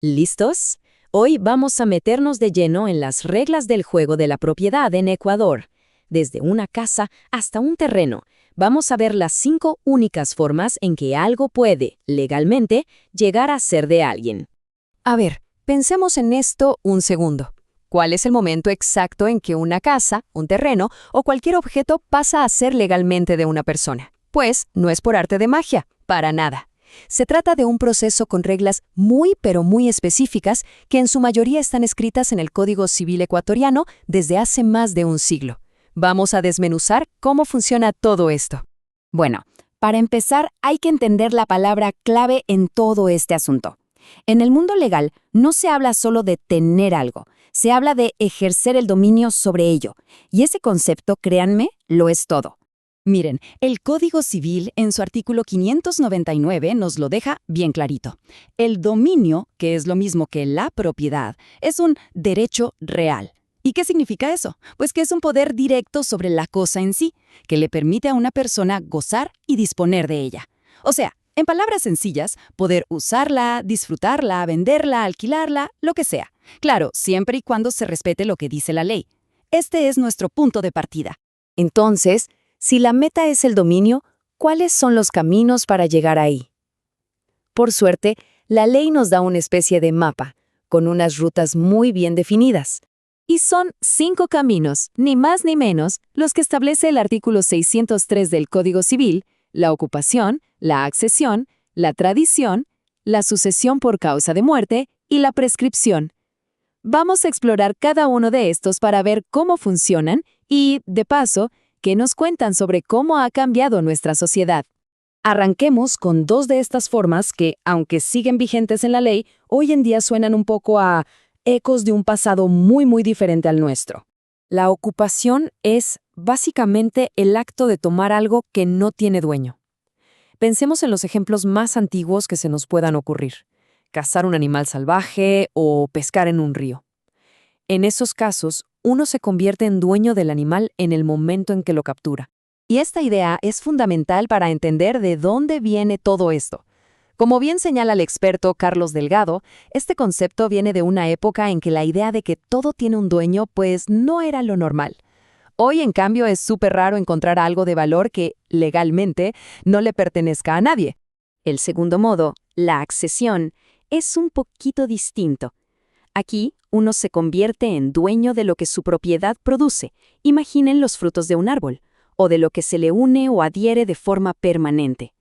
¿Listos? Hoy vamos a meternos de lleno en las reglas del juego de la propiedad en Ecuador. Desde una casa hasta un terreno, vamos a ver las 5 únicas formas en que algo puede, legalmente, llegar a ser de alguien. A ver, pensemos en esto un segundo. ¿Cuál es el momento exacto en que una casa, un terreno o cualquier objeto pasa a ser legalmente de una persona? Pues no es por arte de magia, para nada. Se trata de un proceso con reglas muy pero muy específicas que en su mayoría están escritas en el Código Civil ecuatoriano desde hace más de un siglo. Vamos a desmenuzar cómo funciona todo esto. Bueno, para empezar hay que entender la palabra clave en todo este asunto. En el mundo legal no se habla solo de tener algo, se habla de ejercer el dominio sobre ello. Y ese concepto, créanme, lo es todo. Miren, el Código Civil en su artículo 599 nos lo deja bien clarito. El dominio, que es lo mismo que la propiedad, es un derecho real. ¿Y qué significa eso? Pues que es un poder directo sobre la cosa en sí, que le permite a una persona gozar y disponer de ella. O sea, en palabras sencillas, poder usarla, disfrutarla, venderla, alquilarla, lo que sea. Claro, siempre y cuando se respete lo que dice la ley. Este es nuestro punto de partida. Entonces, si la meta es el dominio, ¿cuáles son los caminos para llegar ahí? Por suerte, la ley nos da una especie de mapa, con unas rutas muy bien definidas. Y son 5 caminos, ni más ni menos, los que establece el artículo 603 del Código Civil: la ocupación, la accesión, la tradición, la sucesión por causa de muerte y la prescripción. Vamos a explorar cada uno de estos para ver cómo funcionan y, de paso, qué nos cuentan sobre cómo ha cambiado nuestra sociedad. Arranquemos con 2 de estas formas que, aunque siguen vigentes en la ley, hoy en día suenan un poco a ecos de un pasado muy diferente al nuestro. La ocupación es, básicamente, el acto de tomar algo que no tiene dueño. Pensemos en los ejemplos más antiguos que se nos puedan ocurrir: cazar un animal salvaje o pescar en un río. En esos casos, uno se convierte en dueño del animal en el momento en que lo captura. Y esta idea es fundamental para entender de dónde viene todo esto. Como bien señala el experto Carlos Delgado, este concepto viene de una época en que la idea de que todo tiene un dueño pues no era lo normal. Hoy, en cambio, es súper raro encontrar algo de valor que, legalmente, no le pertenezca a nadie. El segundo modo, la accesión, es un poquito distinto. Aquí, uno se convierte en dueño de lo que su propiedad produce. Imaginen los frutos de un árbol, o de lo que se le une o adhiere de forma permanente.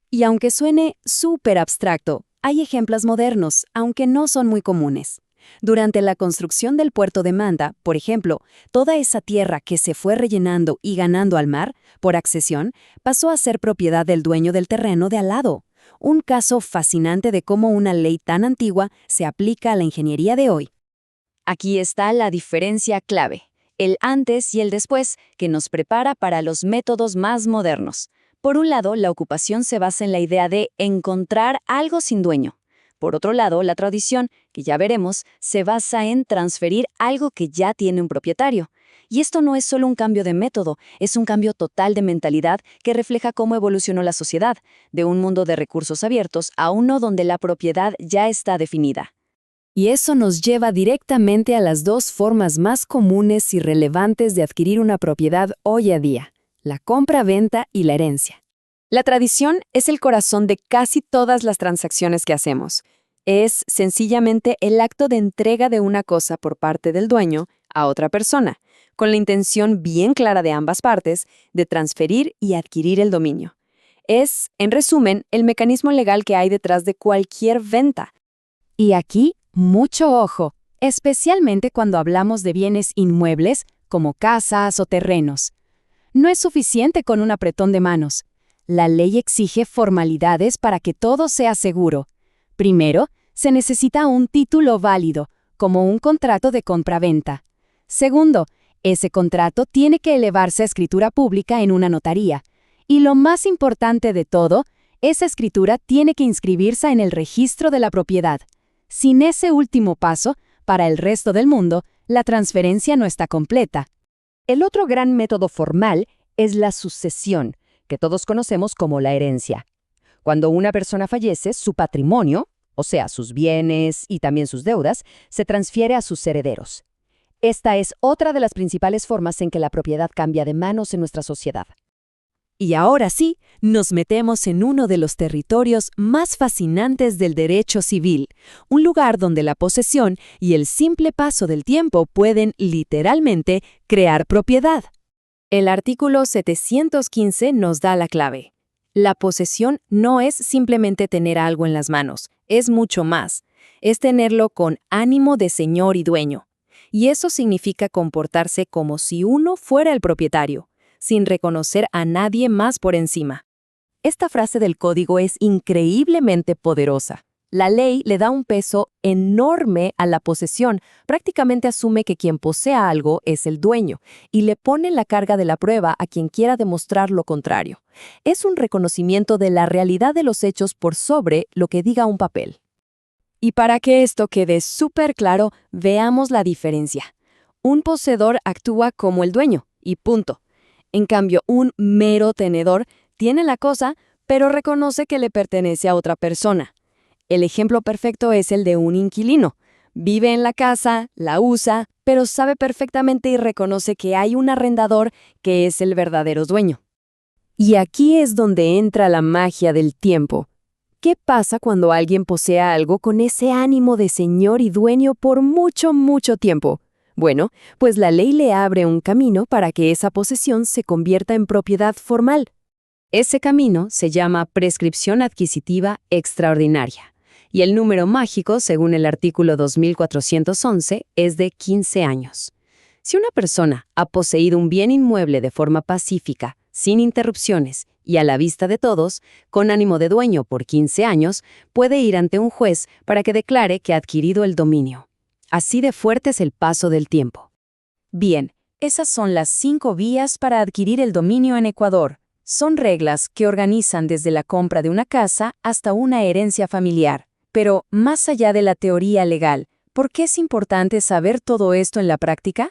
Y aunque suene súper abstracto, hay ejemplos modernos, aunque no son muy comunes. Durante la construcción del puerto de Manta, por ejemplo, toda esa tierra que se fue rellenando y ganando al mar, por accesión, pasó a ser propiedad del dueño del terreno de al lado. Un caso fascinante de cómo una ley tan antigua se aplica a la ingeniería de hoy. Aquí está la diferencia clave, el antes y el después, que nos prepara para los métodos más modernos. Por un lado, la ocupación se basa en la idea de encontrar algo sin dueño. Por otro lado, la tradición, que ya veremos, se basa en transferir algo que ya tiene un propietario. Y esto no es solo un cambio de método, es un cambio total de mentalidad que refleja cómo evolucionó la sociedad, de un mundo de recursos abiertos a uno donde la propiedad ya está definida. Y eso nos lleva directamente a las 2 formas más comunes y relevantes de adquirir una propiedad hoy en día: la compra-venta y la herencia. La tradición es el corazón de casi todas las transacciones que hacemos. Es sencillamente el acto de entrega de una cosa por parte del dueño a otra persona, con la intención bien clara de ambas partes de transferir y adquirir el dominio. Es, en resumen, el mecanismo legal que hay detrás de cualquier venta. Y aquí, mucho ojo, especialmente cuando hablamos de bienes inmuebles como casas o terrenos. No es suficiente con un apretón de manos. La ley exige formalidades para que todo sea seguro. Primero, se necesita un título válido, como un contrato de compra-venta. Segundo, ese contrato tiene que elevarse a escritura pública en una notaría. Y lo más importante de todo, esa escritura tiene que inscribirse en el registro de la propiedad. Sin ese último paso, para el resto del mundo, la transferencia no está completa. El otro gran método formal es la sucesión, que todos conocemos como la herencia. Cuando una persona fallece, su patrimonio, o sea, sus bienes y también sus deudas, se transfiere a sus herederos. Esta es otra de las principales formas en que la propiedad cambia de manos en nuestra sociedad. Y ahora sí, nos metemos en uno de los territorios más fascinantes del derecho civil, un lugar donde la posesión y el simple paso del tiempo pueden, literalmente, crear propiedad. El artículo 715 nos da la clave. La posesión no es simplemente tener algo en las manos, es mucho más. Es tenerlo con ánimo de señor y dueño. Y eso significa comportarse como si uno fuera el propietario, sin reconocer a nadie más por encima. Esta frase del código es increíblemente poderosa. La ley le da un peso enorme a la posesión, prácticamente asume que quien posea algo es el dueño, y le pone la carga de la prueba a quien quiera demostrar lo contrario. Es un reconocimiento de la realidad de los hechos por sobre lo que diga un papel. Y para que esto quede súper claro, veamos la diferencia. Un poseedor actúa como el dueño, y punto. En cambio, un mero tenedor tiene la cosa, pero reconoce que le pertenece a otra persona. El ejemplo perfecto es el de un inquilino. Vive en la casa, la usa, pero sabe perfectamente y reconoce que hay un arrendador que es el verdadero dueño. Y aquí es donde entra la magia del tiempo. ¿Qué pasa cuando alguien posee algo con ese ánimo de señor y dueño por mucho, mucho tiempo? Bueno, pues la ley le abre un camino para que esa posesión se convierta en propiedad formal. Ese camino se llama prescripción adquisitiva extraordinaria, y el número mágico, según el artículo 2411, es de 15 años. Si una persona ha poseído un bien inmueble de forma pacífica, sin interrupciones y a la vista de todos, con ánimo de dueño por 15 años, puede ir ante un juez para que declare que ha adquirido el dominio. Así de fuerte es el paso del tiempo. Bien, esas son las 5 vías para adquirir el dominio en Ecuador. Son reglas que organizan desde la compra de una casa hasta una herencia familiar. Pero, más allá de la teoría legal, ¿por qué es importante saber todo esto en la práctica?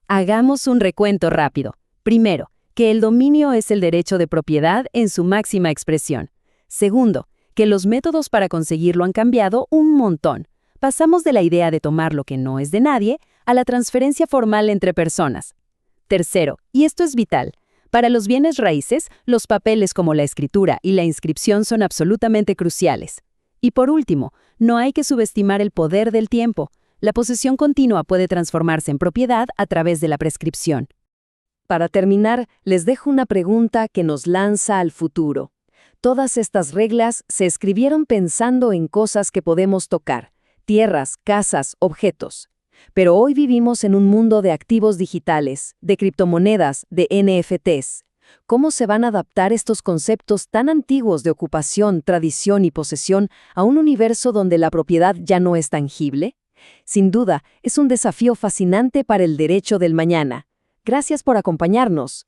Hagamos un recuento rápido. Primero, que el dominio es el derecho de propiedad en su máxima expresión. Segundo, que los métodos para conseguirlo han cambiado un montón. Pasamos de la idea de tomar lo que no es de nadie a la transferencia formal entre personas. Tercero, y esto es vital, para los bienes raíces, los papeles como la escritura y la inscripción son absolutamente cruciales. Y por último, no hay que subestimar el poder del tiempo. La posesión continua puede transformarse en propiedad a través de la prescripción. Para terminar, les dejo una pregunta que nos lanza al futuro. Todas estas reglas se escribieron pensando en cosas que podemos tocar: tierras, casas, objetos. Pero hoy vivimos en un mundo de activos digitales, de criptomonedas, de NFTs. ¿Cómo se van a adaptar estos conceptos tan antiguos de ocupación, tradición y posesión a un universo donde la propiedad ya no es tangible? Sin duda, es un desafío fascinante para el derecho del mañana. Gracias por acompañarnos.